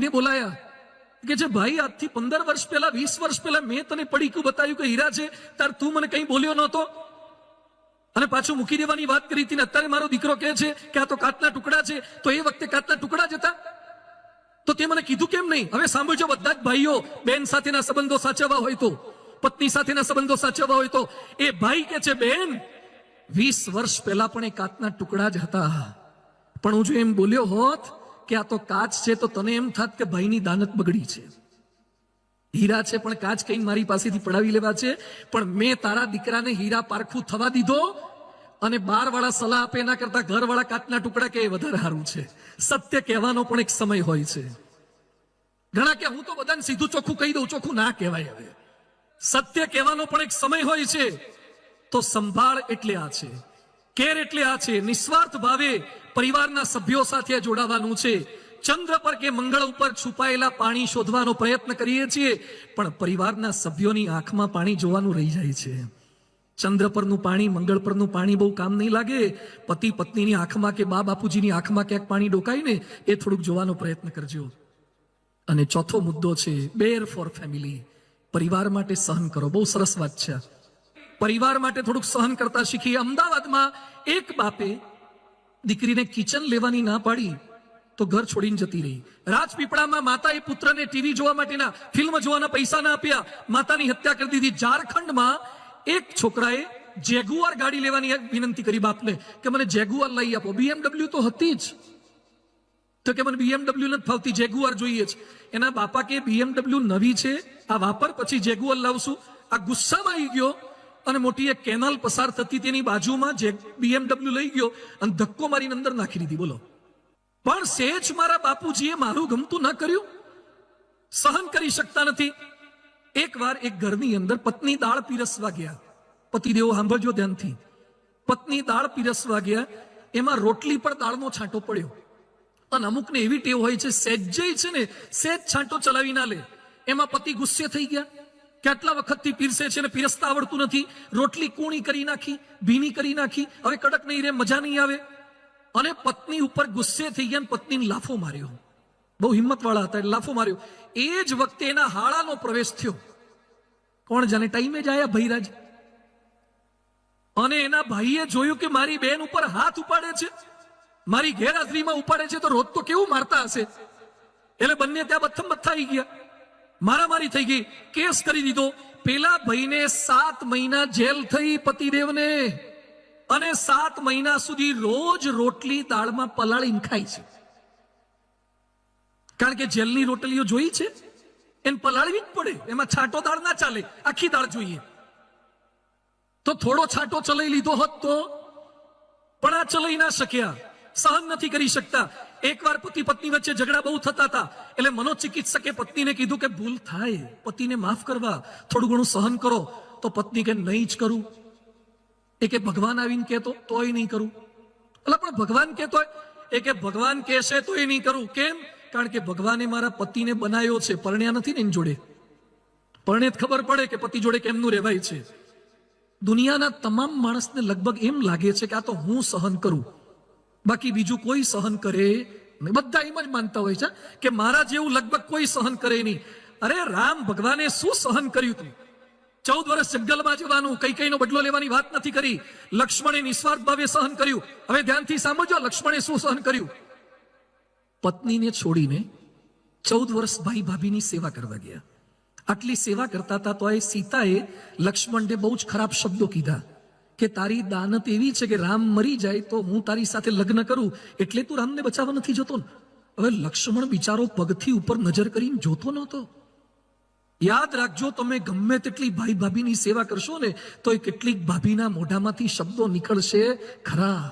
બોલાયા કે જે ભાઈ આજથી 15 વર્ષ પહેલા 20 વર્ષ પહેલા મેં તને પડીકું બતાવ્યું કે હીરા છે, તાર તું મને કંઈ બોલ્યો નહોતો અને પાછું મૂકી દેવાની વાત કરી હતી ને અત્યારે મારો દીકરો કહે છે કે આ તો કાચના ટુકડા છે, તો એ વખતે કાચના ટુકડા જ હતા તો તે મને કીધું કેમ નહીં? હવે સાંભળજો બધા જ ભાઈઓ, બેન સાથેના સંબંધો સાચવવા હોય તો, પત્ની સાથેના સંબંધો સાચવવા હોય તો એ ભાઈ કે છે બેન 20 વર્ષ પહેલા પણ એ કાચના ટુકડા જ હતા, પણ હું જો એમ બોલ્યો હોત કે આ તો કાચ છે તો તને એમ થાત કે ભાઈની દાનત બગડી છે, હીરા છે પણ કાચ કઈ મારી પાસેથી પડાવી લેવા છે, પણ મેં તારા દીકરાને હીરા પારખું થવા દીધો અને બાર વાળા સલાહ આપે એના કરતા ઘર વાળા કાચના ટુકડા કે વધારે સારું છે. સત્ય કહેવાનો પણ એક સમય હોય છે. ઘણા કે હું તો બધાને સીધું ચોખ્ખું કહી દઉં, ચોખ્ખું ના કહેવાય. હવે સત્ય કહેવાનો પણ એક સમય હોય છે. તો સંભાળ એટલે આ છે, કેર એટલે આ છે, નિસ્વાર્થ ભાવે પરિવારના સભ્યો સાથે જોડાવાનું છે. ચંદ્ર પર કે મંગળ ઉપર છુપાયેલા પાણી શોધવાનો પ્રયત્ન કરીએ છીએ, પણ પરિવારના સભ્યોની આંખમાં પાણી જોવાનું રહી જાય છે. ચંદ્ર પરનું પાણી, મંગળ પરનું પાણી બહુ કામ નહીં લાગે. પતિ પત્નીની આંખમાં કે બા બાપુજીની આંખમાં ક્યાંક પાણી ડોકાય ને એ થોડુંક જોવાનો પ્રયત્ન કરજો. અને ચોથો મુદ્દો છે બેર ફોર ફેમિલી, પરિવાર માટે સહન કરો. બહુ સરસ વાત છે. પરિવાર માટે થોડુંક સહન કરતા શીખીએ. અમદાવાદમાં એક બાપે દીકરીને કિચન લેવાની ના પાડી તો ઘર છોડીને જતી રહી. રાજપીપળામાં માતાએ પુત્રને ટીવી જોવા માટેના, ફિલ્મ જોવાના પૈસા ના આપ્યા, માતાની હત્યા કરી દીધી. ઝારખંડમાં એક છોકરાએ જેગુઆર ગાડી લેવાની વિનંતી કરી બાપને કે મને જેગુઆર લઈ આપો. BMW તો હતી જ, તો કે મને BMW નથી ફાવતી, જેગુઆર જોઈએ છે. એના બાપા કે BMW નવી છે, આ વાપર, પછી જેગુઆર લાવશું. આ ગુસ્સામાં આવી ગયો અને મોટી એક કેનાલ પસાર થતી તેની બાજુમાં BMW લઈ ગયો અને ધક્કો મારીને અંદર નાખી દીધી. બોલો, પણ સેજ મારા બાપુજીએ મારું ગમતું ના કર્યું, સહન કરી શકતા નથી. એકવાર એક ઘરની અંદર પત્ની દાળ પીરસવા ગયા. પતિદેવો સાંભળજો ધ્યાનથી. પત્ની દાળ પીરસવા ગયા, એમાં રોટલી પર દાળનો છાંટો પડ્યો. અને અમુકને એવી ટેવ હોય છે, સેજ છે ને સેજ છાંટો ચલાવી ના લે. એમાં પતિ ગુસ્સે થઈ ગયા, કેટલા વખતથી પીરસે છે ને પીરસતા આવડતું નથી, રોટલી કૂણી કરી નાખી, ભીની કરી નાખી, હવે કડક નહીં રે, મજા નહીં આવે. અને પત્ની ઉપર ગુસ્સે થઈ ગયા, પત્નીને લાફો માર્યો. બહુ હિંમત વાળા હતા, લાફો માર્યો. એ જ વખતે એના હાળાનો પ્રવેશ થયો. કોણ જાણે ટાઈમે જ આયા ભૈરાજ. અને એના ભાઈએ જોયું કે મારી બેન ઉપર હાથ ઉપાડે છે, મારી ગેરહાજરીમાં ઉપાડે છે, તો રોજ તો કેવું મારતા હશે. એટલે બંને ત્યાં બથમ બથા આવી ગયા, મારામારી થઈ ગઈ, કેસ કરી દીધો. પેલા ભાઈને 7 મહિના જેલ થઈ પતિદેવને, અને 7 મહિના સુધી રોજ રોટલી દાળમાં પલાળીને ખાય છે. કારણ કે જેલની રોટલીઓ જોઈ છે, એને પલાળવી જ પડે, એમાં છાંટો દાળ ના ચાલે, આખી દાળ જોઈએ. તો થોડો છાંટો ચલાવી લીધો હોત તો, પણ આ ચલાવી ના શક્યા, સહન નથી કરી શકતા. એકવાર પતિ પત્ની વચ્ચે ઝઘડા બહુ થતા હતા, એટલે મનોચિકિત્સકે પત્નીને કીધું કે ભૂલ થાય, પતિને માફ કરવા, થોડું ઘણું સહન કરો. તો પત્ની કે નહીં જ કરું. એ કે ભગવાન આવીને કહેતો તોય નહીં કરું. એટલે પણ ભગવાન કહેતો એ કે ભગવાન કહેશે તોય નહીં કરું. કેમ? કારણ કે ભગવાને મારા પતિને બનાવ્યો છે, પરણ્યા નથી ને એની જોડે. પરણે જ ખબર પડે કે પતિ જોડે કેમનું રહેવાય છે. દુનિયાના તમામ માણસને લગભગ એમ લાગે છે કે આ તો હું સહન કરું, બાકી બીજું કોઈ સહન કરે નહીં. બધા એમ જ માનતા હોય છે કે મારા જેવું લગભગ કોઈ સહન કરે નહીં. અરે રામ ભગવાને શું સહન કર્યું હતું? 14 વર્ષ જંગલમાં જવાનું, કઈનો બદલો લેવાની વાત નથી કરી. લક્ષ્મણે નિસ્વાર્થ ભાવે સહન કર્યું. હવે ધ્યાનથી સાંભળજો, લક્ષ્મણે શું સહન કર્યું? પત્નીને છોડીને 14 વર્ષ ભાઈ ભાભીની સેવા કરવા ગયા. આટલી સેવા કરતા હતા તો એ સીતાએ લક્ષ્મણને બહુ જ ખરાબ શબ્દો કીધા કે તારી દાનત એવી છે કે રામ મરી જાય તો હું તારી સાથે લગ્ન કરું, એટલે તું રામને બચાવવા નથી જતો. હવે લક્ષ્મણ બિચારો પગથી ઉપર નજર કરીને જોતો નહોતો. યાદ રાખજો, તમે ગમે તેટલી ભાઈ ભાભીની સેવા કરશો ને તો એ કેટલીક ભાભીના મોઢામાંથી શબ્દો નીકળશે ખરા.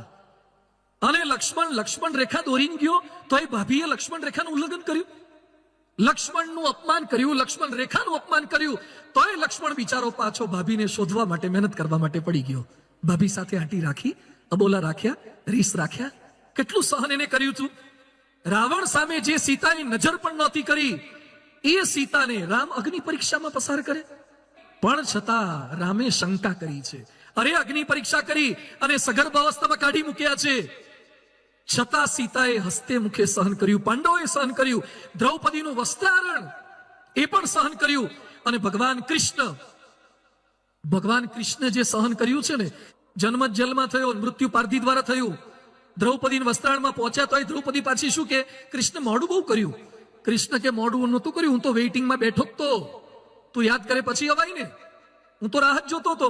અને લક્ષ્મણ રેખા દોરીને ગયો તો એ ભાભીએ લક્ષ્મણ રેખાનું ઉલ્લંઘન કર્યું, લક્ષ્મણનું અપમાન કર્યું, લક્ષ્મણ રેખાનું અપમાન કર્યું. તો એ લક્ષ્મણ બિચારો પાછો ભાભીને શોધવા માટે, મહેનત કરવા માટે પડી ગયો. ભાભી સાથે આંટી રાખી, અબોલા રાખ્યા, રીસ રાખ્યા. કેટલું સહન એને કર્યું હતું. રાવણ સામે જે સીતાની નજર પણ નહોતી કરી, એ સીતાને રામ અગ્નિ પરીક્ષામાં પસાર કરે. પણ છતાં રામે શંકા કરી છે. અરે અગ્નિ પરીક્ષા કરી અને સગર્ભ અવસ્થામાં કાઢી મૂક્યા છે. છતાં સીતાએ હસ્તે મુખે સહન કર્યું, પાંડવોએ સહન કર્યું, દ્રૌપદીનું વસ્ત્રાહરણ એ પણ સહન કર્યું. અને ભગવાન કૃષ્ણ જે સહન કર્યું છે ને, જન્મ જેલમાં થયો, મૃત્યુ પારધી દ્વારા થયું, દ્રૌપદી વસ્ત્રાળમાં પહોંચ્યા તો દ્રૌપદી પાછી શું કે, કૃષ્ણ મોડું બહુ કર્યું. કૃષ્ણ કે મોડું નહોતું કર્યું, હું તો વેઇટિંગમાં બેઠો જ તો, તું યાદ કરે પછી અવાય ને, હું તો રાહ જ જોતો હતો.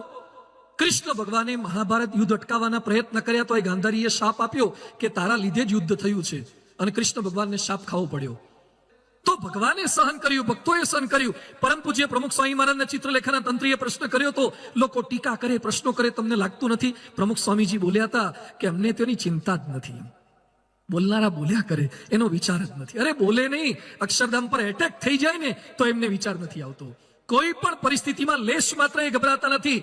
કૃષ્ણ ભગવાને મહાભારત યુદ્ધ અટકાવવાના પ્રયત્ન કર્યા તો ગાંધારીએ શાપ આપ્યો કે તારા લીધે જ યુદ્ધ થયું છે, અને કૃષ્ણ ભગવાનને શાપ ખાવો પડ્યો. તો ભગવાને સહન કર્યું, ભક્તોએ સહન કર્યું. પરમ પૂજ્ય પ્રમુખ સ્વામી મહારાજના ચિત્રલેખાના તંત્રીએ પ્રશ્ન કર્યો તો લોકો ટીકા કરે, પ્રશ્નો કરે, તમને લાગતું નથી? પ્રમુખ સ્વામીજી બોલ્યા હતા કે અમને તેની ચિંતા જ નથી. બોલનારા બોલ્યા કરે, એનો વિચાર જ નથી. અરે બોલે નહીં, અક્ષરધામ પર એટેક થઈ જાય ને તો એમને વિચાર નથી આવતો. કોઈ પણ પરિસ્થિતિમાં લેશ માત્ર એ ગભરાતા નથી.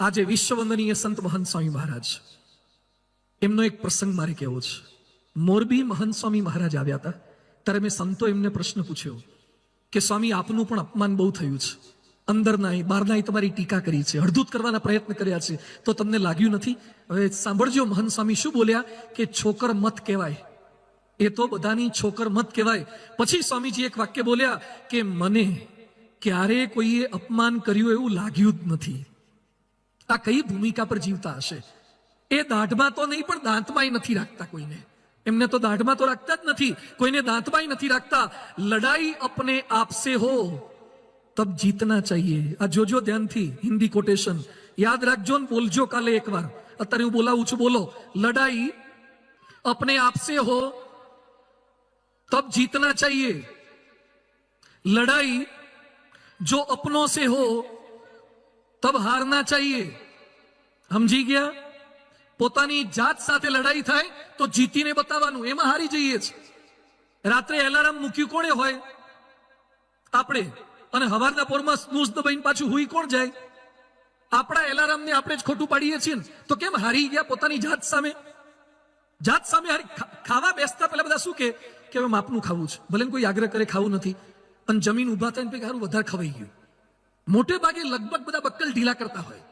આજે વિશ્વવંદનીય સંત મહંત સ્વામી મહારાજ, એમનો એક પ્રસંગ મારે કહેવો છે. મોરબી મહંત સ્વામી મહારાજ આવ્યા હતા ત્યારે મેં સંતો એમને પ્રશ્ન પૂછ્યો કે સ્વામી આપનું પણ અપમાન બહુ થયું છે, અંદરના બહારના તમારી ટીકા કરી છે, હળદૂત કરવાના પ્રયત્ન કર્યા છે, તો તમને લાગ્યું નથી? હવે સાંભળજો, મહંત સ્વામી શું બોલ્યા કે છોકર મત કહેવાય, એ તો બધાની છોકર મત કહેવાય. પછી સ્વામીજી એક વાક્ય બોલ્યા કે મને ક્યારે કોઈએ અપમાન કર્યું એવું લાગ્યું જ નથી. આ કઈ ભૂમિકા પર જીવતા હશે? એ દાઢમાં તો નહીં પણ દાંતમાંય નથી રાખતા કોઈને. એમને તો દાઢમાં તો રાખતા જ નથી, કોઈને દાંતમાંય નથી રાખતા. લડાઈ અપને આપ સે હો તબ જીતના ચાહીએ. આ જોજો ધ્યાનથી, હિન્દી કોટેશન યાદ રાખજો ને બોલજો કાલે એકવાર. અત્યારે હું બોલાવું છું, બોલો. લડાઈ અપને આપ સે હો તબ જીतना चाहिए, लड़ाई जो अपनों से हो तब हारना चाहिए. સમજી ગયા? પોતાની જાત સાથે લડાઈ થાય તો જીતીને બતાવવાનું, એમાં હારી જઈએ છે. રાત્રે એલાર્મ મૂક્યું કોણે હોય? આપણે. અને હવારના પોરમાં સ્નૂઝ દબાઈને પાછું હુઈ કોણ જાય? આપણા એલાર્મને આપણે જ ખોટું પાડીએ છીએ. તો કેમ હારી ગયા પોતાની જાત સામે? જાત સામે હારી. ખાવા બેસતા પહેલા બધા શું કે હવે માપનું ખાવું છે, ભલે કોઈ આગ્રહ કરે ખાવું નથી, અને જમીન ઉભા થઈને પછી સારું વધારે ખવાઈ ગયું. મોટે ભાગે લગભગ બધા બક્કલ ઢીલા કરતા હોય.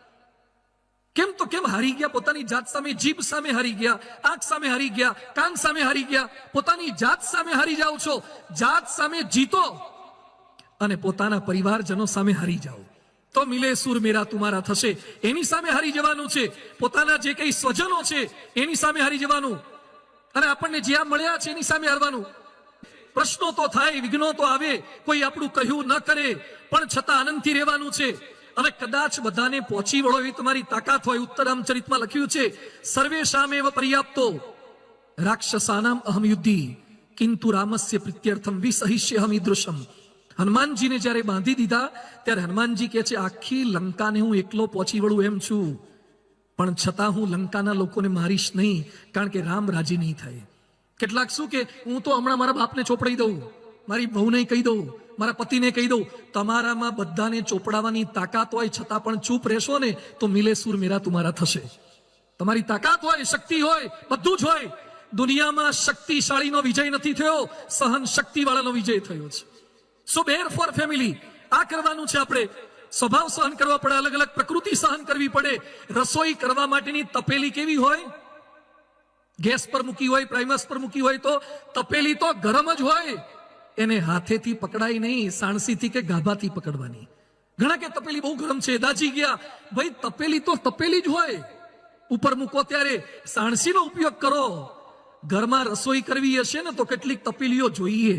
કેમ? તો કેમ હારી ગયા પોતાની જાત સામે? જીભ સામે હારી ગયા, આંખ સામે હારી ગયા, કાન સામે હારી ગયા. પોતાની જાત સામે હારી જાઓ છો. જાત સામે જીતો અને પોતાના પરિવારજનો સામે હારી જાઓ તો મિલે સુર મેરા તુમારા થશે. એની સામે હારી જવાનું છે. પોતાના જે કઈ સ્વજનો છે એની સામે હારી જવાનું, અને આપણને જ્યાં મળ્યા છે એની સામે હારવાનું. પ્રશ્નો તો થાય, વિઘ્નો તો આવે, કોઈ આપણું કહ્યું ન કરે, પણ છતાં આનંદથી રહેવાનું છે. અને કદાચ બધાને પહોંચી વળો એવી તમારી તાકાત હોય. ઉત્તરામચરિતમાં લખ્યું છે, સર્વેશામેવ પર્યાપ્તો રાક્ષસાનામ અહમ યુદ્ધિ કિંતુ રામસ્ય પ્રીત્યર્થમ વિસહિષ્યહમ ઈદૃશમ. હનુમાનજીને જ્યારે બાંધી દીધા ત્યારે હનુમાનજી કહે છે, આખી લંકાને હું એકલો પહોંચી વળું એમ છું, પણ છતાં હું લંકાના લોકોને મારીશ નહીં, કારણ કે રામ રાજી નહીં થાય. કેટલાક શું કે હું તો હમણાં મારા બાપને ચોપડાઈ દઉં, મારી બહુને કહી દઉં, મારા પતિને કહી દઉં. તમારામાં બધાને ચોપડાવવાની તાકાત હોય છતાં પણ ચૂપ રહેશો ને તો મિલે સુર મેરા તુમારા થશે. તમારી તાકાત હોય, શક્તિ હોય, બધું જ હોય. દુનિયામાં શક્તિશાળીનો વિજય નથી થયો, સહન શક્તિ વાળાનો વિજય થયો છે. સો બેર ફોર ફેમિલી આ કરવાનું છે. આપણે સ્વભાવ સહન કરવા પડે, અલગ અલગ પ્રકૃતિ સહન કરવી પડે. રસોઈ કરવા માટેની તપેલી કેવી હોય? ગેસ પર મૂકી હોય, પ્રાઇમસ પર મૂકી હોય તો તપેલી તો ગરમ જ હોય. એને હાથેથી પકડાય નહીં, સાણસીથી કે ગાભાથી પકડવાની. ઘણા કે તપેલી બહુ ગરમ છે, દાજી ગયા. ભાઈ તપેલી તો તપેલી જ હોય. ઉપર મૂકો ત્યારે સાણસીનો ઉપયોગ કરો. ઘરમાં રસોઈ કરવી હશે ને તો કેટલીક તપેલીઓ જોઈએ.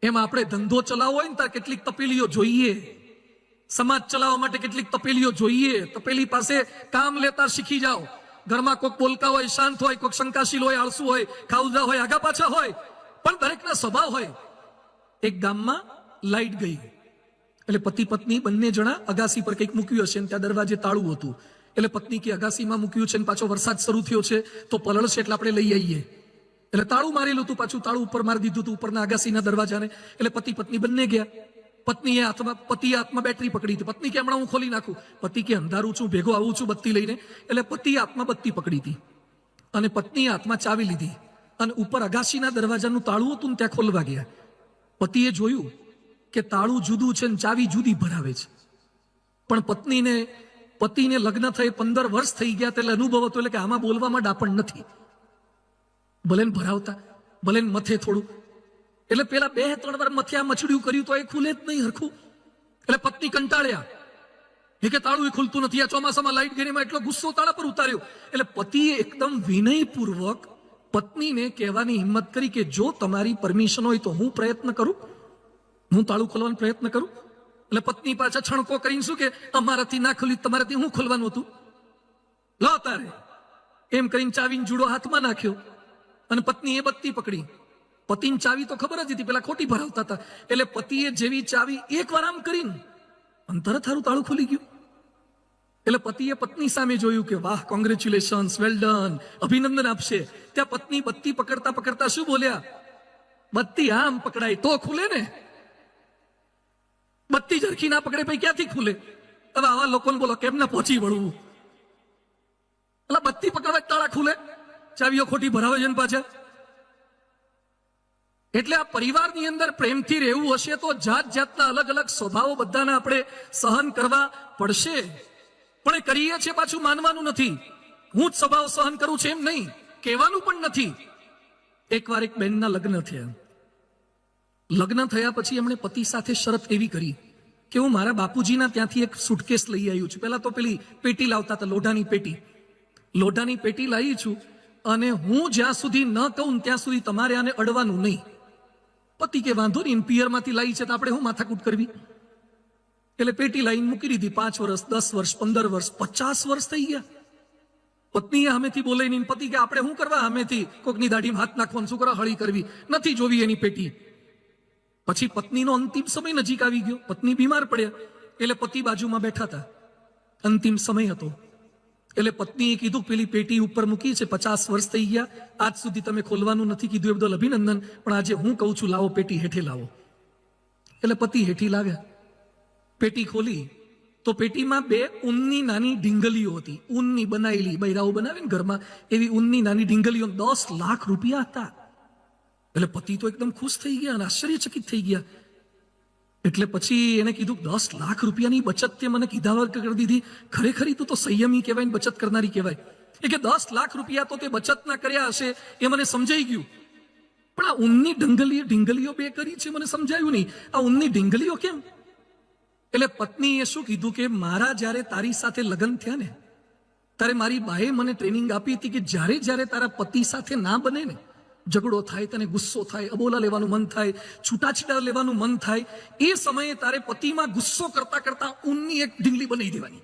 એમ આપણે ધંધો ચલાવવો હોય ને ત્યારે કેટલીક તપેલીઓ જોઈએ. સમાજ ચલાવવા માટે કેટલીક તપેલીઓ જોઈએ. તપેલી પાસે કામ લેતા શીખી જાઓ. ઘરમાં કોઈક બોલકા હોય, શાંત હોય, કોઈક શંકાશીલ હોય, આળસુ હોય, ખાઉદા હોય, આગા પાછા હોય, પણ દરેકના સ્વભાવ હોય. એક ગામમાં લાઈટ ગઈ એટલે પતિ પત્ની બંને જણા અગાસી પર કંઈક મૂક્યું હશે, ત્યાં દરવાજે તાળું હતું. એટલે પત્ની કે અગાસીમાં મૂક્યું છે, પાછો વરસાદ શરૂ થયો છે તો પલળ છે એટલે આપણે લઈ આવીએ. એટલે તાળું મારેલું હતું, પાછું તાળું ઉપર મારી દીધું હતું ઉપરના અગાસીના દરવાજાને. એટલે પતિ પત્ની બંને ગયા. પત્નીએ હાથમાં, પતિએ હાથમાં બેટરી પકડી હતી. પત્ની કે હમણાં હું ખોલી નાખું. પતિ કે અંધારું છું, ભેગો આવું છું બત્તી લઈને. એટલે પતિએ હાથમાં બત્તી પકડી હતી અને પત્નીએ હાથમાં ચાવી લીધી અને ઉપર અગાસીના દરવાજાનું તાળું હતું ને ત્યાં ખોલવા ગયા. પતિએ જોયું કે તાળું જુદું છે ને ચાવી જુદી ભરાવે છે. પણ પતિને લગ્ન થઈ 15 વર્ષ થઈ ગયા એટલે અનુભવ હતો, એટલે કે આમાં બોલવામાં ડાપણ નથી. ભલે ને ભરાવતા, ભલે ને મથે થોડું, એટલે પેલા 2-3 વાર મથ્યા મચડ્યું કર્યું તો એ ખુલે જ નહીં હરખું. એટલે પત્ની કંટાળ્યા, એ કે તાળું એ ખુલતું નથી, આ ચોમાસામાં લાઈટ ગેરીમાં એટલો ગુસ્સો તાળા પર ઉતાર્યો. એટલે પતિએ એકદમ વિનયપૂર્વક પત્નીને કહેવાની હિંમત કરી કે જો તમારી પરમિશન હોય તો હું પ્રયત્ન કરું, હું તાળું ખોલવાનો પ્રયત્ન કરું. એટલે પત્ની પાછા છણકો કરીને શું કે અમારાથી ના ખોલ્યું, તમારાથી હું ખોલવાનું હતું, લો તારે, એમ કરીને ચાવીને જુડો હાથમાં નાખ્યો અને પત્નીએ બત્તી પકડી. પતિને ચાવી તો ખબર જ હતી, પેલા ખોટી ભરાવતા હતા. એટલે પતિએ જેવી ચાવી એકવાર આમ કરીને અને તરત હારું તાળું ખુલી ગયું. એટલે પતિએ પત્ની સામે જોયું કે વાહ, કોંગ્રેચ્યુલેશન્સ, વેલ ડન, અભિનંદન આપશે. ત્યાં પત્ની બત્તી પકડતા પકડતા શું બોલ્યા, બત્તી આમ પકડાય તો ખુલે ને, બત્તી ઝરખી ના પકડે પછી ક્યાંથી ખુલે? હવે આવા લોકોને બોલો કેમ ના પહોંચી વળવું? એટલે બત્તી પકડવા તાળા ખુલે, ચાવીઓ ખોટી ભરાવે છે ને પાછા. એટલે આ પરિવારની અંદર પ્રેમથી રહેવું હશે તો જાત જાતના અલગ અલગ સ્વભાવો બધાના આપણે સહન કરવા પડશે. પણ એ કરીએ છીએ પાછું માનવાનું નથી, હું જ સ્વભાવ સહન કરું છું એમ નહીં, કહેવાનું પણ નથી. એકવાર એક બેનના લગ્ન થયા. લગ્ન થયા પછી એમણે પતિ સાથે શરત એવી કરી કે હું મારા બાપુજીના ત્યાંથી એક સુટકેસ લઈ આવ્યું છું. પહેલા તો પેલી પેટી લાવતા હતા, લોઢાની પેટી લાવી છું, અને હું જ્યાં સુધી ન કહું ત્યાં સુધી તમારે આને અડવાનું નહીં. પતિ કે વાંધો નહીં, પિયરમાંથી લાવી છે તો આપણે હું માથાકૂટ કરવી. એટલે પેટી લાઈન મૂકી દીધી. 5 વર્ષ, 10 વર્ષ, 15 વર્ષ, 50 વર્ષ થઈ ગયા. પત્નીએ સામેથી બોલે નહીં, પતિ કે આપણે શું કરવા સામેથી કોકની દાઢીમાં હાથ નાખવાનું, શું કરવા હળી કરવી, નથી જોવી એની પેટી. પછી પત્નીનો અંતિમ સમય નજીક આવી ગયો, પત્ની બીમાર પડ્યા. એટલે પતિ બાજુમાં બેઠા હતા, અંતિમ સમય હતો. એટલે પત્નીએ કીધું પેલી પેટી ઉપર મૂકી છે, 50 વર્ષ થઈ ગયા, આજ સુધી તમે ખોલવાનું નથી કીધું, એ બદલ અભિનંદન, પણ આજે હું કહું છું લાવો પેટી હેઠે લાવો. એટલે પતિ હેઠી લાવ્યા, પેટી ખોલી તો પેટીમાં 2 ઊનની નાની ઢીંગલીઓ હતી, ઊનની બનાવેલી, બૈરાઓ બનાવે ને ઘરમાં એવી ઊનની નાની ઢીંગલીઓ, 10 લાખ રૂપિયા હતા. એટલે પતિ તો એકદમ ખુશ થઈ ગયા અને આશ્ચર્યચકિત થઈ ગયા. એટલે પછી એને કીધું 10 લાખ રૂપિયાની બચત તે મને કીધા વગર કરી દીધી, ખરેખરી તું તો સંયમી કહેવાય ને બચત કરનારી કહેવાય. એ કે 10 લાખ રૂપિયા તો તે બચત ના કર્યા હશે એ મને સમજાઈ ગયું, પણ આ ઊનની ઢીંગલીઓ 2 કરી છે મને સમજાયું નહીં, આ ઊનની ઢીંગલીઓ કેમ? એટલે પત્નીએ શું કીધું કે મારા જ્યારે તારી સાથે લગ્ન થયા ને ત્યારે મારી બાએ મને ટ્રેનિંગ આપી હતી કે જ્યારે તારા પતિ સાથે ના બને ને, ઝઘડો થાય, તને ગુસ્સો થાય, અબોલા લેવાનું મન થાય, છૂટાછીટા લેવાનું મન થાય, એ સમયે તારે પતિમાં ગુસ્સો કરતા કરતા ઊનની એક ઢીંગલી બનાવી દેવાની,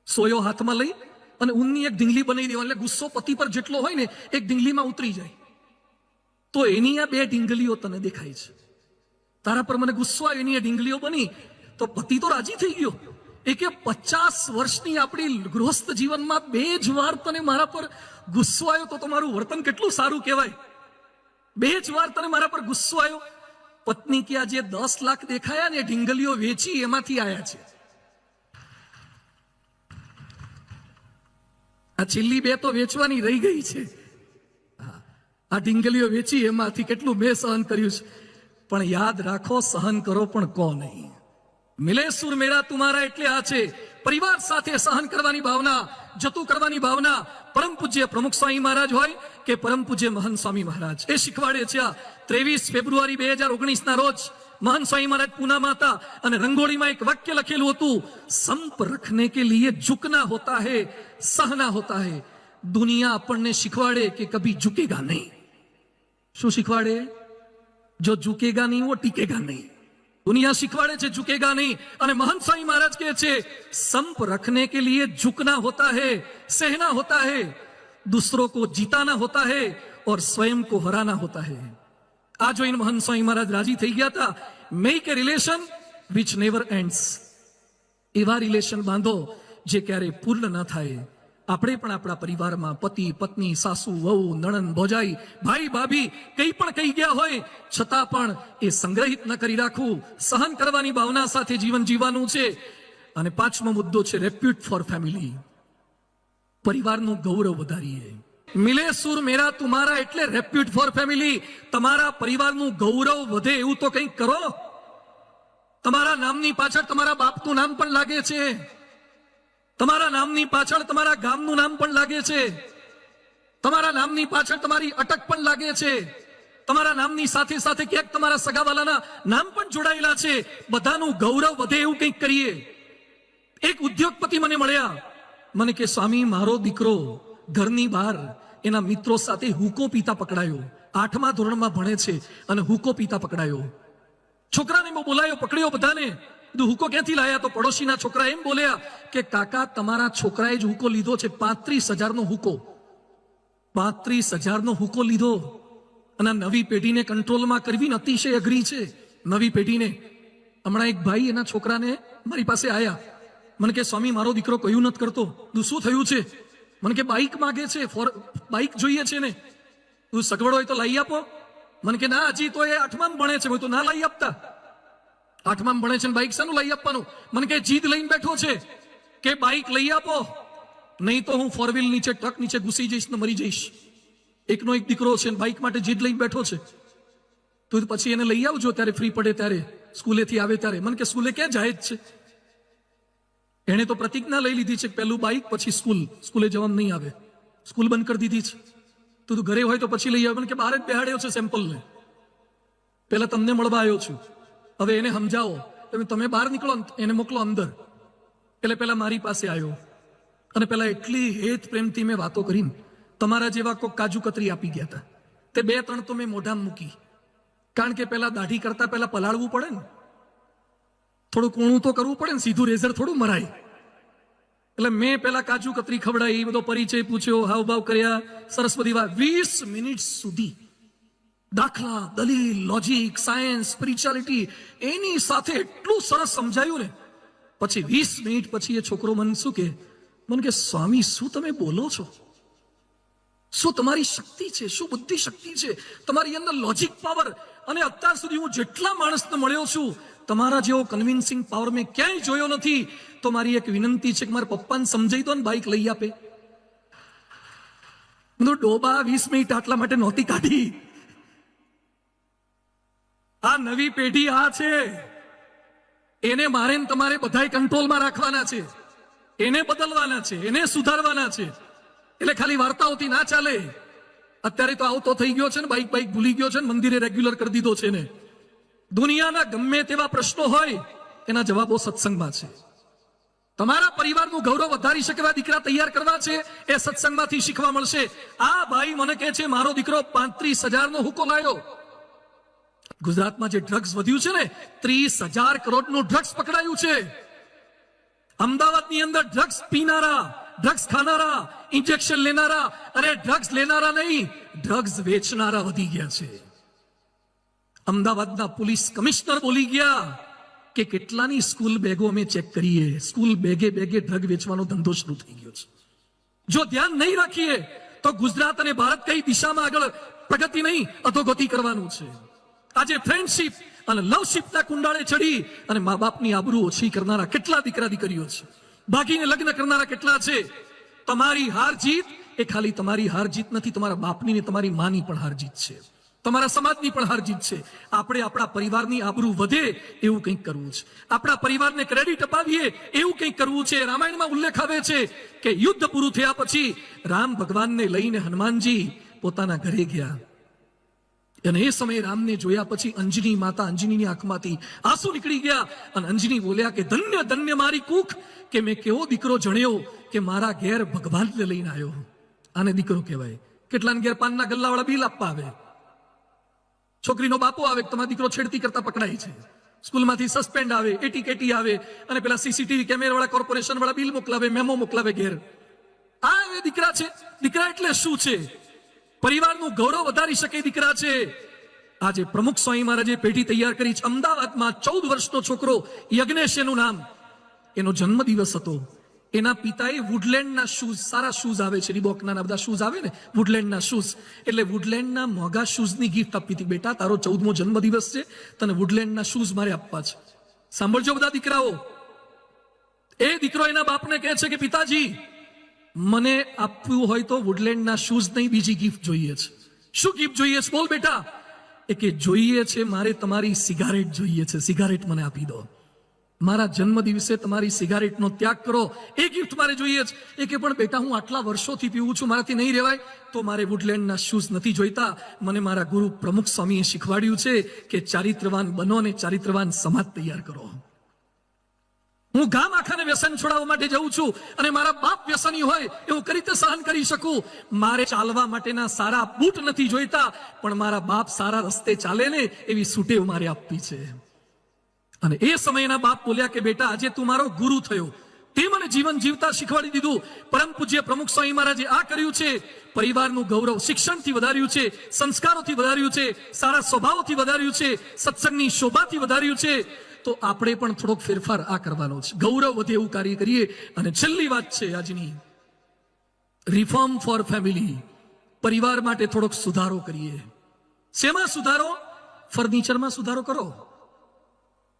સોયો હાથમાં લઈ અને ઊનની એક ઢીંગલી બનાવી દેવાની. એટલે ગુસ્સો પતિ પર જેટલો હોય ને એક ઢીંગલીમાં ઉતરી જાય. તો એની આ 2 ઢીંગલીઓ તને દેખાય છે, તારા પર મને ગુસ્સો આવ્યો, એની આ ઢીંગલીઓ બની. તો પતિ તો રાજી થઈ ગયો. એ કે 50 વર્ષની આપણી ગૃહસ્થ જીવનમાં 2 જ વાર તને મારા પર ગુસ્સો આવ્યો તો તમારું વર્તન કેટલું સારું કહેવાય. 2 જ વાર તને મારા પર ગુસ્સો આવ્યો. પત્ની કે આ જે 10 લાખ દેખાયા ને ઢીંગલીઓ વેચી એમાંથી આયા છે, આ છેલ્લી 2 તો વેચવાની રહી ગઈ છે. આ ઢીંગલીઓ વેચી એમાંથી કેટલું મેં સહન કર્યું છે. પણ યાદ રાખો, સહન કરો પણ કો નહીં. મિલે સુર મેરા તુમારા એટલે આ છે, પરિવાર સાથે સહન કરવાની ભાવના, જતું કરવાની ભાવના. પરમ પૂજ્ય પ્રમુખ સ્વામી મહારાજ હોય કે પરમ પૂજ્ય મહંત સ્વામી મહારાજ એ શીખવાડે છે. 23 ફેબ્રુઆરી 2019 ના રોજ મહંત સ્વામી મહારાજ પૂનામાં હતા અને રંગોળીમાં એક વાક્ય લખેલું હતું, સંપ રખને કે લીએ ઝુકના હોતા હૈ, સહના હોતા હૈ. દુનિયા આપણને શીખવાડે કે કભી ઝુકેગા નહીં. શું શીખવાડે? જો ઝુકેગા નહીં વો ટીકેગા નહીં. दुनिया सिखवाड़े छे झुकेगा नहीं. અને महंत स्वामी महाराज કહે છે संप रखने के लिए झुकना होता है, सहना होता है, दूसरों को जीताना होता है और स्वयं को हराना होता है. આ જોઈને महंत स्वामी महाराज राजी થઈ ગયા હતા. Make a relation which never ends. એવા રિલેશન બાંધો જે ક્યારે પૂર્ણ ન થાય. આપણે પણ આપણા પરિવારમાં પતિ પત્ની, સાસુ વહુ, નણંદ ભોજાઈ, ભાઈ ભાભી કંઈ પણ કહી ગયા હોય છતાં પણ એ સંગ્રહિત ન કરી રાખવું, સહન કરવાની ભાવના સાથે જીવન જીવવાનું છે. અને 5મો મુદ્દો છે રેપ્યુટ ફોર ફેમિલી. પરિવારનું ગૌરવ વધારીએ. મિલે સુર મેરા તુમારા એટલે રેપ્યુટ ફોર ફેમિલી. તમારા પરિવારનું ગૌરવ વધે એવું તો કંઈક કરો. તમારા નામની પાછળ તમારા બાપનું નામ પણ લાગે છે, તમારા નામની પાછળ તમારા ગામનું નામ પણ લાગે છે, તમારા નામની પાછળ તમારી અટક પણ લાગે છે, તમારા નામની સાથે સાથે ક્યાંક તમારા સગાવાલાના નામ પણ જોડાયેલા છે. બધાનું ગૌરવ વધે એવું કંઈક કરીએ. એક ઉદ્યોગપતિ મને મળ્યા, મને કે સ્વામી મારો દીકરો ઘરની બહાર એના મિત્રો સાથે હુકો પીતા પકડાયો. 8મા ધોરણમાં ભણે છે અને હુકો પીતા પકડાયો. છોકરાને મેં બોલાયો, પકડ્યો બધાને. હુકો ક્યાંથી લાયા? તો પડોશીના છોકરા એમ બોલ્યા કે કાકા તમારા છોકરાએ જ હુકો લીધો છે, 35,000નો હુકો. 35,000નો હુકો લીધો. અને નવી પેઢીને કંટ્રોલમાં કરવી અતિશય અઘરી છે. નવી પેઢીને. હમણાં એક ભાઈ એના છોકરાને મારી પાસે આયા, મને કે સ્વામી મારો દીકરો કયું નથી કરતો. શું થયું છે? મને કે બાઇક માગે છે, બાઇક જોઈએ છે ને. તું સગવડ હોય તો લઈ આપો. મને કે ના હજી તો એ 8માં ભણે છે. તો ના લઈ આપતા. 8માં ભણે છે, બાઇક શાનું લઈ આપવાનું? મને કે જીદ લઈને બેઠો છે કે બાઇક લઈ આપો, નહીં તો હું 4 વ્હીલ નીચે ટ્રક નીચે ઘૂસી જઈશ ને મરી જઈશ. એકનો એક દીકરો છે, બાઇક માટે જીદ લઈને બેઠો છે. તો પછી એને લઈ આવજો ત્યારે ફ્રી પડે ત્યારે, સ્કૂલેથી આવે ત્યારે. મને કે સ્કૂલે ક્યાં જાય જ છે? એને તો પ્રતિજ્ઞા લઈ લીધી છે, પહેલું બાઇક પછી સ્કૂલે જવામાં નહીં આવે. સ્કૂલ બંધ કરી દીધી છે. તું ઘરે હોય તો પછી લઈ આવે. મને કે બહાર જ બેહાડ્યો છે સેમ્પલને. પહેલા તમને મળવા આવ્યો છું, હવે એને સમજાવો. તમે બહાર નીકળો, એને મોકલો અંદર. એટલે પેલા મારી પાસે આવ્યો અને પેલા એટલી હેત પ્રેમથી મેં વાતો કરીને તમારા જેવા કોઈ કાજુ કતરી આપી ગયા હતા. તે 2-3 તો મેં મોઢામાં મૂકી, કારણ કે પેલા દાઢી કરતા પહેલા પલાળવું પડે ને, થોડું કૂણું તો કરવું પડે ને, સીધું રેઝર થોડું મરાય. એટલે મેં પેલા કાજુ કતરી ખવડાવી, બધો પરિચય પૂછ્યો, હાવભાવ કર્યા, સરસ બધી વાત. 20 મિનિટ સુધી દાખલા, દલીલ, લોજિક, સાયન્સ, સ્પિરિચ્યુઆલિટી એની સાથે એટલું સરસ સમજાયું ને. પછી 20 મિનિટ પછી એ છોકરો મને શું કે, મને કે સ્વામી શું તમે બોલો છો? શું તમારી શક્તિ છે? શું બુદ્ધિ શક્તિ છે તમારી અંદર? Logic power. અને અત્યાર સુધી હું જેટલા માણસને મળ્યો છું, તમારા જેવો કન્વિન્સિંગ પાવર મેં ક્યાંય જોયો નથી. તો મારી એક વિનંતી છે કે મારા પપ્પાને સમજાઈ દો ને, બાઇક લઈ આપે. ડોબા 20 મિનિટ આટલા માટે નહોતી કાઢી. આ નવી પેઢી આ છે, એને મારે તમારે બધાય કંટ્રોલમાં રાખવાના છે, એને બદલવાના છે, એને સુધારવાના છે. એટલે ખાલી વાર્તાઓથી ના ચાલે. અત્યારે તો આવતો થઈ ગયો છે ને, બાઇક ભૂલી ગયો છે ને, મંદિરે રેગ્યુલર કરી દીધો છે ને. દુનિયાના ગમે તેવા પ્રશ્નો હોય એના જવાબો સત્સંગમાં છે. તમારા પરિવારનું ગૌરવ વધારી શકે એવા દીકરા તૈયાર કરવા છે, એ સત્સંગમાંથી શીખવા મળશે. આ ભાઈ મને કહે છે મારો દીકરો 35,000નો હુકો લાવ્યો. ગુજરાતમાં જે ડ્રગ્સ વધ્યું છે ને, 30,000 કરોડનું ડ્રગ્સ પકડાયું છે. અમદાવાદની અંદર ડ્રગ્સ પીનારા, ડ્રગ્સ ખાનારા, ઇન્જેક્શન લેનારા અને ડ્રગ્સ લેનારા નહીં, ડ્રગ્સ વેચનારા વધી ગયા છે. અમદાવાદના પોલીસ કમિશનર બોલી ગયા કે કેટલાની સ્કૂલ બેગો અમે ચેક કરીએ, સ્કૂલ બેગે ડ્રગ વેચવાનો ધંધો શરૂ થઈ ગયો છે. જો ધ્યાન નહીં રાખીએ તો ગુજરાત અને ભારત કઈ દિશામાં આગળ પ્રગતિ નહીં, અધોગતિ કરવાનું છે. આજે ફ્રેન્ડશિપ અને લવશિપના કુંડાળે ચડી અને મા બાપની આબરૂ ઓછી કરનારા કેટલા દીકરા દીકરીઓ છે, ભાગીને લગ્ન કરનારા કેટલા છે. તમારી હાર જીત એ ખાલી તમારી હાર જીત નથી, તમારા બાપની ને તમારી માની પણ હાર જીત છે, તમારા સમાજની પણ હાર જીત છે. આપણે આપણા પરિવારની આબરૂ વધે એવું કંઈક કરવું છે. આપણા પરિવારને ક્રેડિટ અપાવીએ એવું કંઈક કરવું છે. રામાયણમાં ઉલ્લેખ આવે છે કે યુદ્ધ પૂરું થયા પછી રામ ભગવાનને લઈને હનુમાનજી પોતાના ઘરે ગયા અને એ સમયે રામને જોયા પછી અંજની માતા, અંજનીની આંખમાંથી આંસુ નીકળી ગયા અને અંજની બોલ્યા કે ધન્ય ધન્ય મારી કુખ, કે મેં કેવો દીકરો જણ્યો કે મારા ઘેર ભગવાનને લઈને આવ્યો. આને દીકરો કહેવાય. કેટલાને ઘેર પાનના ગલ્લાવાળા બિલ આપવા આવે, છોકરીનો બાપો આવે, તમારો દીકરો છેડતી કરતા પકડાય છે, સ્કૂલમાંથી સસ્પેન્ડ આવે, એટીકેટી આવે અને પેલા સીસીટીવી કેમેરા વાળા કોર્પોરેશન વાળા બિલ મોકલાવે, મેમો મોકલાવે ઘેર. આ એ દીકરા છે. દીકરા એટલે શું છે? પરિવારનું ગૌરવ વધારી શકે દીકરા છે. આજે પ્રમુખ સ્વામી મહારાજે પેઢી તૈયાર કરી છે. અમદાવાદમાં 14 વર્ષનો છોકરો યજ્ઞેશ એનું નામ, એનો જન્મદિવસ હતો. એના પિતાએ વુડલેન્ડના શૂઝ, સારા શૂઝ આવે છે, રીબોકના બધા શૂઝ આવે ને, વુડલેન્ડના શૂઝ, એટલે વુડલેન્ડના મોંઘા શૂઝની ગિફ્ટ આપી હતી. બેટા તારો 14મો જન્મદિવસ છે, તને વુડલેન્ડના શૂઝ મારે આપવા છે. સાંભળજો બધા દીકરાઓ. એ દીકરો એના બાપને કહે છે કે પિતાજી મને આપવું હોય તો વુડલેન્ડના શૂઝ નહીં, બીજી ગિફ્ટ જોઈએ છે. શું ગિફ્ટ જોઈએ છે? બોલ બેટા. એ કે જોઈએ છે મારે તમારી સિગારેટ જોઈએ છે, સિગારેટ મને આપી દો. મારા જન્મ દિવસે તમારી સિગારેટનો ત્યાગ કરો, એ ગિફ્ટ મારે જોઈએ જ. એ કે પણ બેટા હું આટલા વર્ષોથી પીવું છું, મારાથી નહીં રહેવાય. તો મારે વુડલેન્ડના શૂઝ નથી જોઈતા. મને મારા ગુરુ પ્રમુખ સ્વામીએ શીખવાડ્યું છે કે ચારિત્રવાન બનો ને ચારિત્રવાન સમાજ તૈયાર કરો. હું ગામ આખાને વ્યસન છોડાવવા માટે જઉં છું અને મારા બાપ વ્યસની હોય એ હું કઈ રીતે સહન કરી શકું? મારે ચાલવા માટેના સારા બૂટ નથી જોઈતા, પણ મારા બાપ સારા રસ્તે ચાલે ને એવી સુટેવ મારે આપવી છે. અને એ સમયના બાપ બોલ્યા કે બેટા આજે તું મારો ગુરુ થયો, તે મને જીવન જીવતા શીખવાડી દીધું. પરમ પૂજ્ય પ્રમુખ સ્વામી મહારાજે આ કર્યું છે. પરિવારનું ગૌરવ શિક્ષણથી વધાર્યું છે, સંસ્કારોથી વધાર્યું છે, સારા સ્વભાવથી વધાર્યું છે, સત્સંગની શોભાથી વધાર્યું છે. તો આપણે પણ થોડોક ફેરફાર આ કરવાનો છે, ગૌરવ વધે એવું કાર્ય કરીએ. અને છેલ્લી વાત છે આજની, રિફોર્મ ફોર ફેમિલી. પરિવાર માટે થોડોક સુધારો કરીએ. શેમાં સુધારો? ફર્નિચરમાં સુધારો કરો,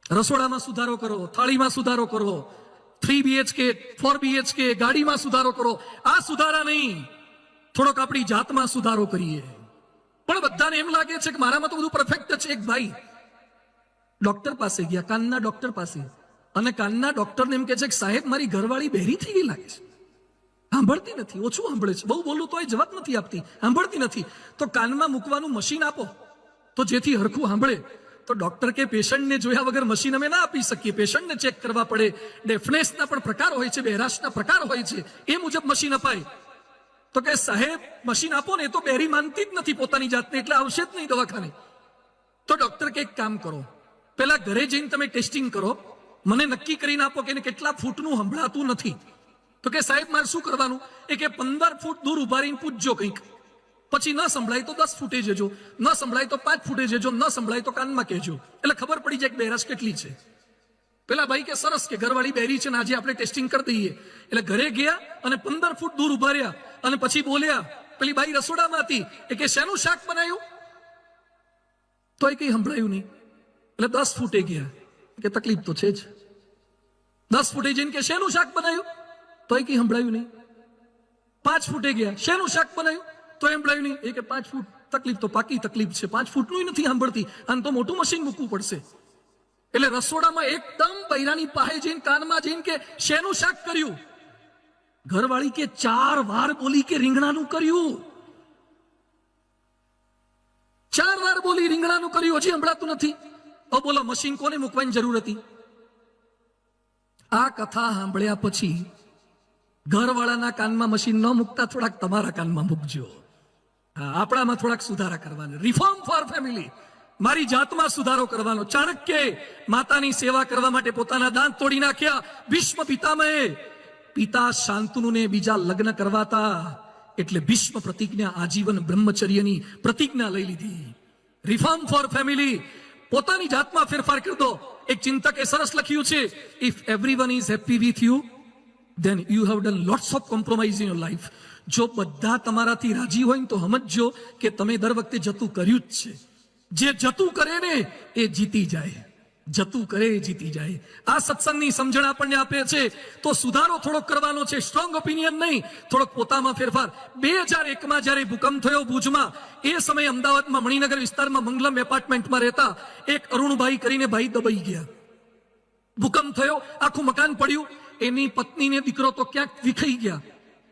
રસોડામાં સુધારો કરો, થાળીમાં સુધારો કરો, 3 BHK 4 BHK ગાડીમાં સુધારો કરો. આ સુધારા નહીં, થોડોક આપણી જાતમાં સુધારો કરીએ. પણ બધાને એમ લાગે છે કે મારામાં તો બધું પરફેક્ટ છે. એક ભાઈ ડોક્ટર પાસે ગયા, કાનના ડોક્ટર પાસે, અને કાનના ડોક્ટરને એમ કહે છે કે સાહેબ મારી ઘરવાળી બહેરી થઈ ગઈ લાગે છે, સાંભળતી નથી, ઓછું સાંભળે છે, બહુ બોલું તો એ જવાબ નથી આપતી, સાંભળતી નથી. તો કાનમાં મૂકવાનું મશીન આપો તો જેથી હરખું સાંભળે. તો ડોક્ટર કે પેશન્ટને જોયા વગર મશીન અમે ના આપી શકીએ, પેશન્ટને ચેક કરવા પડે, ડેફનેસના પણ પ્રકાર હોય છે, બહેરાશના પ્રકાર હોય છે, એ મુજબ મશીન અપાય. તો કે સાહેબ મશીન આપો ને, એ તો બહેરી માનતી જ નથી પોતાની જાતને, એટલે આવશે જ નહીં દવાખાને. તો ડોક્ટર કે એક કામ કરો, પેલા ઘરે જઈને તમે ટેસ્ટિંગ કરો, મને નક્કી કરીને આપો કે એને કેટલા ફૂટનું સંભળાતું નથી. તો કે સાહેબ મારે શું કરવાનું? એ કે 15 ફૂટ દૂર ઉભા રહીને પૂછજો કંઈક, પછી ન સંભળાય તો 10 ફૂટે જજો, ન સંભળાય તો 5 ફૂટે જજો, ન સંભળાય તો કાનમાં કહેજો, એટલે ખબર પડી જાય કે બહેરાશ કેટલી છે. પેલા ભાઈ કે સરસ, કે ઘરવાળી બહેરી છે ને આજે આપણે ટેસ્ટિંગ કરી દઈએ. એટલે ઘરે ગયા અને 15 ફૂટ દૂર ઉભા રહ્યા અને પછી બોલ્યા. પેલી બાઈ રસોડામાં હતી, એ કે શેનું શાક બનાવ્યું? તો એ કઈ સંભળાયું નહીં. એટલે 10 ફૂટે ગયા, કે તકલીફ તો છે જ. 10 ફૂટે જઈને કે શેનું શાક બનાવ્યું? તો એ કઈ સંભળાયું નહીં. 5 ફૂટે ગયા, શેનું શાક બનાવ્યું? તો એમ સંભળાયું નહીં. એ કે 5 ફૂટ તકલીફ તો પાકી તકલીફ છે, 5 ફૂટનું નથી સાંભળતી, આને તો મોટું મશીન મૂકવું પડશે. એટલે રસોડામાં એકદમ બૈરાની પાસે જઈને કાનમાં જઈને કે શેનું શાક કર્યું? ઘરવાળી કે 4 વાર બોલી કે રીંગણાનું કર્યું. 4 વાર બોલી રીંગણાનું કર્યું, હજી સંભળાતું નથી. તો બોલો મશીન કોને મૂકવાની જરૂર હતી? આ કથા સાંભળ્યા પછી ઘરવાળાના કાનમાં મશીન ન મૂકતા થોડાક તમારા કાનમાં મૂકજો. આપણામાં થોડાક સુધારા કરવાના. રિફોર્મ ફોર ફેમિલી, મારી જાતમાં સુધારો કરવાનો. ચાણક્ય માતાની સેવા કરવા માટે પોતાના દાંત તોડી નાખ્યા. ભીષ્મ પિતામહે પિતા શાંતનુને બીજા લગ્ન કરવાતા, એટલે ભીષ્મ પ્રતિજ્ઞા આજીવન બ્રહ્મચર્યની પ્રતિજ્ઞા લઈ લીધી. રિફોર્મ ફોર ફેમિલી, પોતાની જાતમાં ફેરફાર કરી દો. એક ચિંતકે સરસ લખ્યું છે, if everyone is happy with you then you have done lots of compromise in your life. જો બધા તમારાથી રાજી હોય ને તો સમજજો કે તમે દર વખતે જતું કર્યું જ છે. જે જતું કરે ને એ જીતી જાય, જતું કરે એ જીતી જાય. આ સત્સંગની સમજણ આપણને આપે છે. તો સુધારો થોડોક કરવાનો છે, સ્ટ્રોંગ ઓપિનિયન નહીં, થોડોક પોતામાં ફેરફાર. 2001માં જ્યારે ભૂકંપ થયો ભુજમાં, એ સમયે અમદાવાદમાં મણિનગર વિસ્તારમાં મંગલમ એપાર્ટમેન્ટમાં રહેતા એક અરુણભાઈ કરીને ભાઈ દબાઈ ગયા. ભૂકંપ થયો, આખું મકાન પડ્યું. એની પત્નીને દીકરો તો ક્યાંક વિખાઈ ગયા,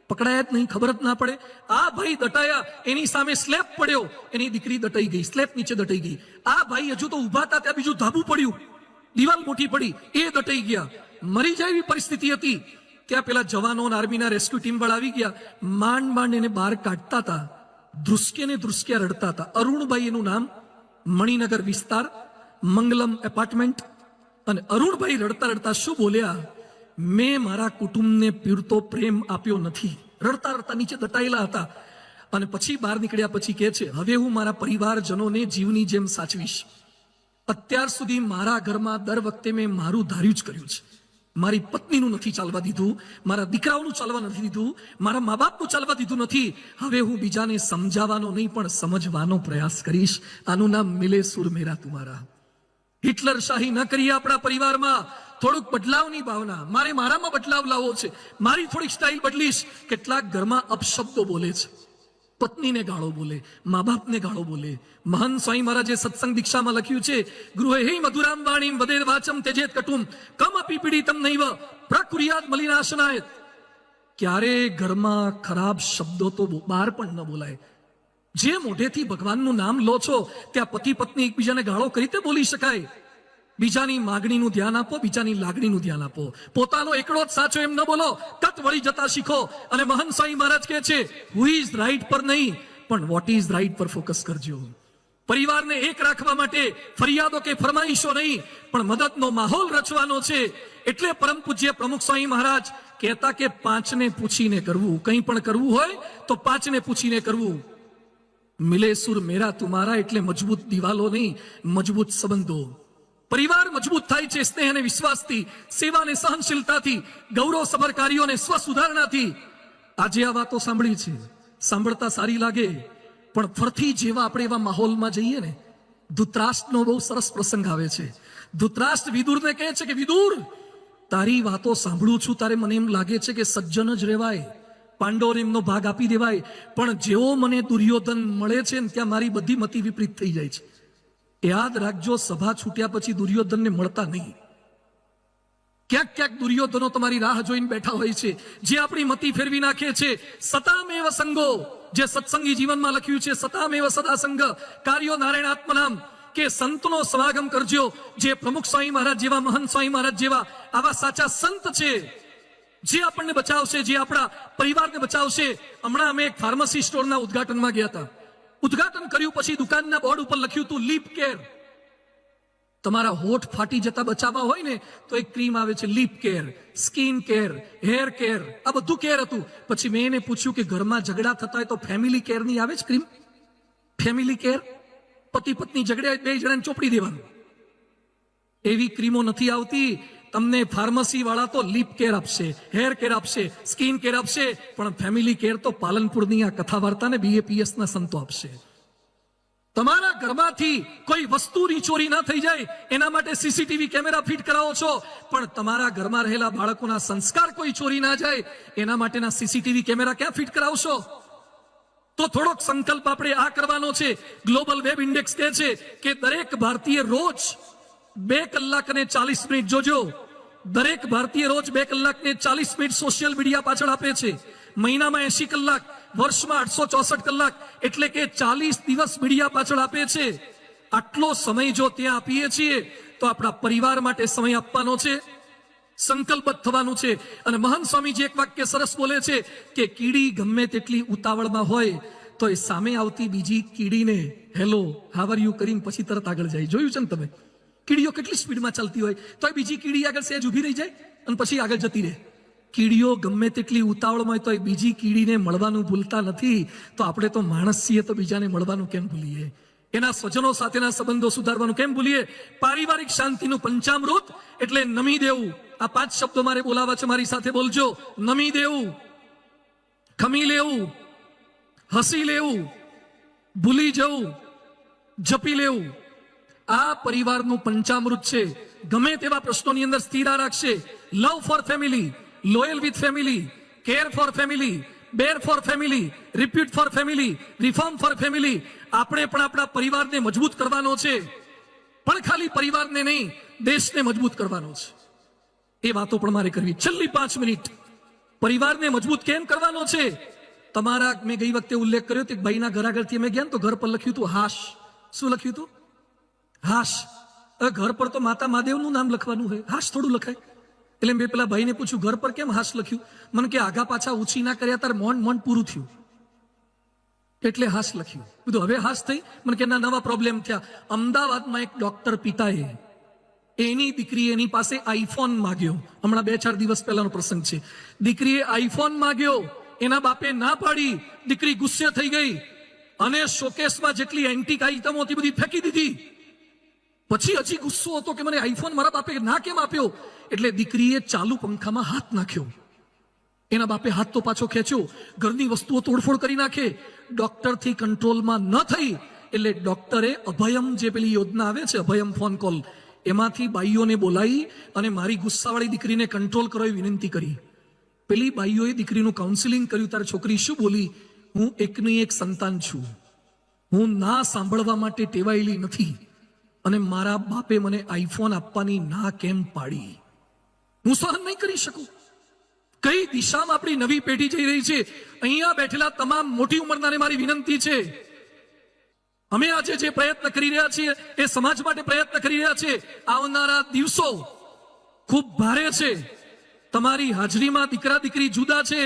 પકડાયા જ નહીં, ખબર જ ના પડે. આ ભાઈ દટાયા, એની સામે સ્લેબ પડ્યો, એની દીકરી દટાઈ ગઈ, સ્લેબ નીચે દટાઈ ગઈ. આ ભાઈ હજુ તો ઉભા હતા ત્યાં બીજું ધાબુ પડ્યું, દિવાલ મોટી પડી, એ દટાઈ ગયા, મરી જાય એવી પરિસ્થિતિ હતી. ત્યાં પેલા જવાનો આર્મીના રેસ્ક્યુ ટીમ વાળા આવી ગયા, માંડ માંડ એને બહાર કાઢતા હતા, ધ્રુસકે ને ધ્રુસકે રડતા હતા. અરુણભાઈ એનું નામ, મણિનગર વિસ્તાર, મંગલમ એપાર્ટમેન્ટ. અને અરુણભાઈ રડતા રડતા શું બોલ્યા? મેં મારા કુટુંબને પૂરતો પ્રેમ આપ્યો નથી. રડતા રડતા નીચે દટાયેલા હતા. અને પછી બહાર નીકળ્યા પછી કહે છે, હવે હું મારા પરિવારજનોને જીવની જેમ સાચવીશ. અત્યાર સુધી મારા ઘરમાં દર વખતે મેં મારું ધાર્યું જ કર્યું છે. મારી પત્નીનું નથી ચાલવા દીધું, મારા દીકરાઓનું ચાલવા નથી દીધું, મારા મા બાપનું ચાલવા દીધું નથી. હવે હું બીજાને સમજાવવાનો નહીં પણ સમજવાનો પ્રયાસ કરીશ. આનું નામ મિલે સુર મેરા તુમારા. હિટલર શાહી ન કરીએ આપણા પરિવારમાં. થોડુંક બદલાવની ભાવના, મારે મારામાં બદલાવ લાવવો છે, મારી થોડીક સ્ટાઇલ બદલીશ. કેટલાક ઘરમાં અપશબ્દો બોલે છે, પત્નીને ગાળો બોલે, મા બાપને ગાળો બોલે. મહાન સ્વામી મહારાજે સત્સંગ દીક્ષામાં લખ્યું છે, ગૃહે હે મધુરામ વાણીમ વદેર વાચમ તેજેત કટુમ કમ અપી પીડિતમ નૈવ પ્રકુર્યાત મલિનાશનાય. ક્યારે ઘરમાં ખરાબ શબ્દો તો બહાર પણ ન બોલાય. જે મોઢેથી ભગવાનનું નામ લો છો ત્યાં પતિ પત્ની એકબીજાને ગાળો કરી તે બોલી શકાય. બીજાની માગણીનું ધ્યાન આપો, બીજાની લાગણીનું ધ્યાન આપો. પોતાનો એકડો જ સાચો એમ ન બોલો, કટ વળી જતા શીખો. અને મહાન સ્વામી મહારાજ કહે છે, હુ ઇઝ રાઈટ પર નહીં પણ વોટ ઇઝ રાઈટ પર ફોકસ કરજો. પરિવારને એક રાખવા માટે ફરિયાદો કે ફરમાઈશો નહીં પણ મદદનો માહોલ રચવાનો છે. એટલે પરમ પૂજ્ય પ્રમુખ સ્વામી મહારાજ કહેતા કે 5ને પૂછીને કરવું. કંઈ પણ કરવું હોય તો 5ને પૂછીને કરવું. મિલે સુર મેરા તુમારા એટલે મજબૂત દિવાલો નહીં, મજબૂત સંબંધો. પરિવાર મજબૂત થાય છે સ્નેહ અને વિશ્વાસથી, સેવા અને સહનશીલતાથી, ગૌરવસભર કાર્યો અને સ્વસુધારણાથી. આજે આ વાતો સાંભળી છે, સાંભળતા સારી લાગે પણ ફરથી જેવા આપણે એવા માહોલમાં જઈએ ને, ધૃતરાષ્ટ્રનો બહુ સરસ પ્રસંગ આવે છે. ધૃતરાષ્ટ્ર વિદુરને કહે છે કે વિદુર, તારી વાતો સાંભળું છું, તારે મને એમ લાગે છે કે સજ્જન જ રહેવાય, પાંડવોને એમનો ભાગ આપી દેવાય. પણ જેવો મને દુર્યોધન મળે છે ને ત્યાં મારી બધી મતિ વિપરીત થઈ જાય છે. યાદ રાખજો, સભા છૂટ્યા પછી દુર્યોધનને મળતા નહીં. ક્યાંક ક્યાંક દુર્યોધનો તમારી રાહ જોઈને બેઠા હોય છે, જે આપણી મતિ ફેરવી નાખે છે. સતામેવ સંગો, જે સત્સંગી જીવનમાં લખ્યું છે, સતામેવ સદા સંગ કાર્યો નારાયણ આત્મનામ, કે સંતનો સમાગમ કરજો. જે પ્રમુખ સ્વામી મહારાજ જેવા, મહંત સ્વામી મહારાજ જેવા આવા સાચા સંત છે, જે આપણને બચાવશે, જે આપણા પરિવારને બચાવશે. હમણાં અમે એક ફાર્મસી સ્ટોરના ઉદ્ઘાટનમાં ગયા હતા. ઉદ્ઘાટન કર્યું પછી દુકાનના બોર્ડ ઉપર લખ્યું હતું લીપ કેર. તમારા હોઠ ફાટી જતા બચાવવા હોય ને તો એક ક્રીમ આવે છે, lip care, skin care, hair care, આ બધું કેર હતું. પછી મેં એને પૂછ્યું કે ઘરમાં ઝઘડા થતા હોય તો ફેમિલી કેર ની આવે છે ક્રીમ? ફેમિલી કેર, પતિ પત્ની ઝઘડ્યા બે જણાને ચોપડી દેવાનું, એવી ક્રીમો નથી આવતી. તમને ફાર્મસી વાળા તો લીપ કેર આપશે, હેર કેર આપશે, સ્કિન કેર આપશે, પણ ફેમિલી કેર તો પાલનપુરની આ કથા વાર્તા ને BAPS ના સંતો આપશે. તમારા ઘરમાંથી કોઈ વસ્તુની ચોરી ના થઈ જાય એના માટે સીસીટીવી કેમેરા ફિટ કરાવો છો, પણ તમારા ઘરમાં રહેલા બાળકોના સંસ્કાર કોઈ ચોરી ના જાય એના માટેના સીસીટીવી કેમેરા ક્યાં ફિટ કરાવશો? તો થોડોક સંકલ્પ આપણે આ કરવાનો છે. ગ્લોબલ વેબ ઇન્ડેક્સ કહે છે કે દરેક ભારતીય રોજ 2 કલાક અને 40 મિનિટ જોજો. દરેક ભારતીય રોજ 2 કલાક ને 40 મિનિટ સોશિયલ મીડિયા પાછળ આપે છે. મહિનામાં 80 કલાક, વર્ષમાં 864 કલાક, એટલે કે 40 દિવસ મીડિયા પાછળ આપે છે. આટલો સમય જો ત્યાં આપીએ છીએ તો આપણા પરિવાર માટે સમય આપવાનો છે, સંકલ્પબદ્ધ થવાનું છે. અને મહાન સ્વામીજી એક વાક્ય સરસ બોલે છે કે કીડી ગમે તેટલી ઉતાવળમાં હોય તો એ સામે આવતી બીજી કીડીને હેલો હાવ આર યુ કરીને પછી તરત આગળ જાય. જોયું છે ને તમે? કીડીઓ કેટલી સ્પીડમાં ચાલતી હોય તો બીજી કીડી આગળ સહેજ ઊભી રહી જાય અને પછી આગળ જતી રહે. કીડીઓ ગમે તેટલી ઉતાવળમાં હોય તો બીજી કીડીને મળવાનું ભૂલતા નથી. તો આપણે તો માણસ છીએ તો બીજાને મળવાનું કેમ ભૂલીએ? એના સ્વજનો સાથેના સંબંધો સુધારવાનું કેમ ભૂલીએ? પારિવારિક શાંતિનું પંચામૃત એટલે નમી દેવું. આ 5 શબ્દો મારે બોલાવા છે, મારી સાથે બોલજો. નમી દેવું, ખમી લેવું, હસી લેવું, ભૂલી જવું, જપી લેવું. આ પરિવારનું પંચામૃત છે. ગમે તેવા પ્રશ્નોની અંદર સ્થિર રાખશે. Love for family, loyal with family, care for family, bear for family, repeat for family, reform for family. આપણે પણ આપણા પરિવારને મજબૂત કરવાનો છે, પણ ખાલી પરિવારને નહીં, દેશને મજબૂત કરવાનો છે. એ વાતો પણ મારે કરવી. છેલ્લી 5 મિનિટ પરિવારને મજબૂત કેમ કરવાનો છે? તમારા, મેં ગઈ વખતે ઉલ્લેખ કર્યો કે ભાઈના ઘર આગળથી અમે ગયા તો ઘર પર લખ્યું હતું હાશ. શું લખ્યું હતું? હાશ. હવે ઘર પર તો માતા મહાદેવનું નામ લખવાનું હોય, હાશ થોડું લખાય. એટલે મેં પેલા ભાઈને પૂછ્યું ઘર પર કેમ હાશ લખ્યું? મને કે આગા પાછા ઊંચી ના કર્યા તાર મન પૂરું થયું એટલે હાશ લખ્યું. બધું હવે હાશ થઈ. મને કે ના, નવા પ્રોબ્લેમ થયા. અમદાવાદમાં એક ડોક્ટર પિતાએ એની દીકરી એની પાસે આઈફોન માગ્યો. હમણાં 2-4 દિવસ પહેલાનો પ્રસંગ છે. દીકરીએ આઈફોન માગ્યો, એના બાપે ના પાડી. દીકરી ગુસ્સે થઈ ગઈ અને શોકેસમાં જેટલી એન્ટિક આઇટમો હતી બધી ફેંકી દીધી. પછી હજી ગુસ્સો હતો કે મને આઈફોન મારા બાપે ના કેમ આપ્યો? એટલે દીકરીએ ચાલુ પંખામાં હાથ નાખ્યો. એના બાપે હાથ તો પાછો ખેંચ્યો. ઘરની વસ્તુઓ તોડફોડ કરી નાખે. ડોક્ટરથી કંટ્રોલમાં ન થઈ એટલે ડોક્ટરે અભયમ, જે પેલી યોજના આવે છે અભયમ ફોન કોલ, એમાંથી બાઈઓને બોલાવી અને મારી ગુસ્સાવાળી દીકરીને કંટ્રોલ કરો એ વિનંતી કરી. પેલી બાઈઓએ દીકરીનું કાઉન્સિલિંગ કર્યું. તારી છોકરી શું બોલી? હું એકની એક સંતાન છું. હું ના સાંભળવા માટે ટેવાયેલી નથી અને મારા બાપે મને આઈફોન આપવાની ના કેમ પાડી? હું સહન નહીં કરી શકું. કઈ દિશામાં આપણી નવી પેઢી જઈ રહી છે? અહીંયા બેઠેલા તમામ મોટી ઉંમરનાને મારી વિનંતી છે, અમે આજે જે પ્રયત્ન કરી રહ્યા છીએ એ સમાજ માટે પ્રયત્ન કરી રહ્યા છીએ. આવનારા દિવસો ખૂબ ભારે છે. તમારી હાજરીમાં દીકરા દીકરી જુદા છે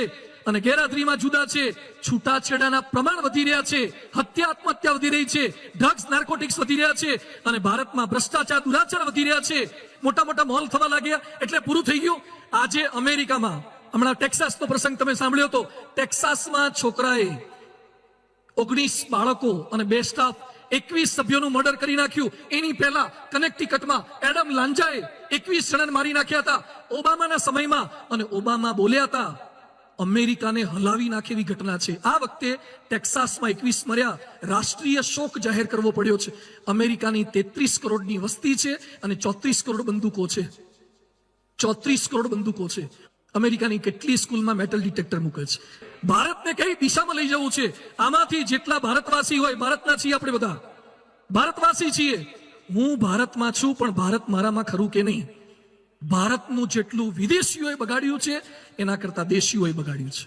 અને ગેરહાજરીમાં જુદા છે. છૂટાછેડાના પ્રમાણ વધી રહ્યા છે, હત્યા આત્મહત્યા વધી રહી છે, ડ્રગ્સ નાર્કોટિક્સ વધી રહ્યા છે અને ભારતમાં ભ્રષ્ટાચાર દુરાચાર વધી રહ્યા છે. મોટા મોટા મોલ થવા લાગ્યા એટલે પૂરું થઈ ગયું. આજે અમેરિકામાં હમણાં ટેક્સાસનો પ્રસંગ તમે સાંભળ્યો હતો. ટેક્સાસમાં છોકરાએ 19 બાળકો અને 2 સ્ટાફ 21 સભ્યોનું મર્ડર કરી નાખ્યું. એની પહેલા કનેક્ટિકટમાં એડમ લાંજાએ 21 જણાને મારી નાખ્યા હતા ઓબામાના સમયમાં. અને ઓબામા બોલ્યા હતા અમેરિકાને હલાવી નાખે એવી ઘટના છે. આ વખતે ટેક્સાસમાં 21 મર્યા. રાષ્ટ્રીય શોક જાહેર કરવો પડ્યો છે. અમેરિકાની 33 કરોડની વસ્તી છે અને 34 કરોડ બંદૂકો છે. 34 કરોડ બંદૂકો છે. અમેરિકાની કેટલી સ્કૂલમાં મેટલ ડિટેક્ટર મૂકે છે? ભારતને કઈ દિશામાં લઈ જવું છે? આમાંથી જેટલા ભારતવાસી હોય, ભારતના છીએ આપણે બધા, ભારતવાસી છીએ. હું ભારતમાં છું પણ ભારત મારામાં ખરું કે નહીં? ભારતનું જેટલું વિદેશીઓએ બગાડ્યું છે એના કરતા દેશીઓએ બગાડ્યું છે.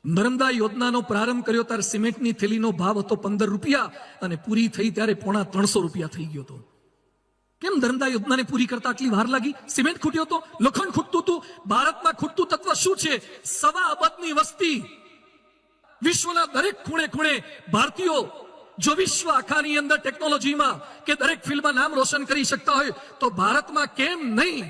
નર્મદા યોજનાનો પ્રારંભ કર્યો ત્યારે સિમેન્ટની થેલીનો ભાવ હતો 15 રૂપિયા અને પૂરી થઈ ત્યારે 350 રૂપિયા થઈ ગયો હતો. કેમ નર્મદા યોજનાને પૂરી કરતા આટલી વાર લાગી? સિમેન્ટ ખૂટ્યો હતો, લોખંડ ખૂટતું હતું. ભારતમાં ખૂટતું તત્વ શું છે? 1.25 અબજની વસ્તી. વિશ્વના દરેક ખૂણે ખૂણે ભારતીયો જો વિશ્વ આખાની અંદર ટેકનોલોજીમાં કે દરેક ફિલ્ડમાં નામ રોશન કરી શકતા હોય તો ભારતમાં કેમ નહીં?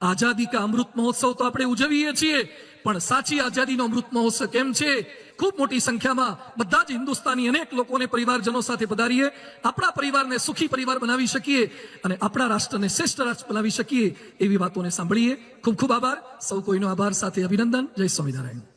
આઝાદી કા અમૃત મહોત્સવ તો આપણે ઉજવીએ છીએ પણ સાચી આઝાદીનો અમૃત મહોત્સવ કેમ છે? ખૂબ મોટી સંખ્યામાં બધા જ હિન્દુસ્તાની અનેક લોકોને પરિવારજનો સાથે પધારીએ, આપણા પરિવારને સુખી પરિવાર બનાવી શકીએ અને આપણા રાષ્ટ્રને શ્રેષ્ઠ રાષ્ટ્ર બનાવી શકીએ એવી વાતોને સાંભળીએ. ખૂબ ખૂબ આભાર. સૌ કોઈનો આભાર સાથે અભિનંદન. જય સ્વામિનારાયણ.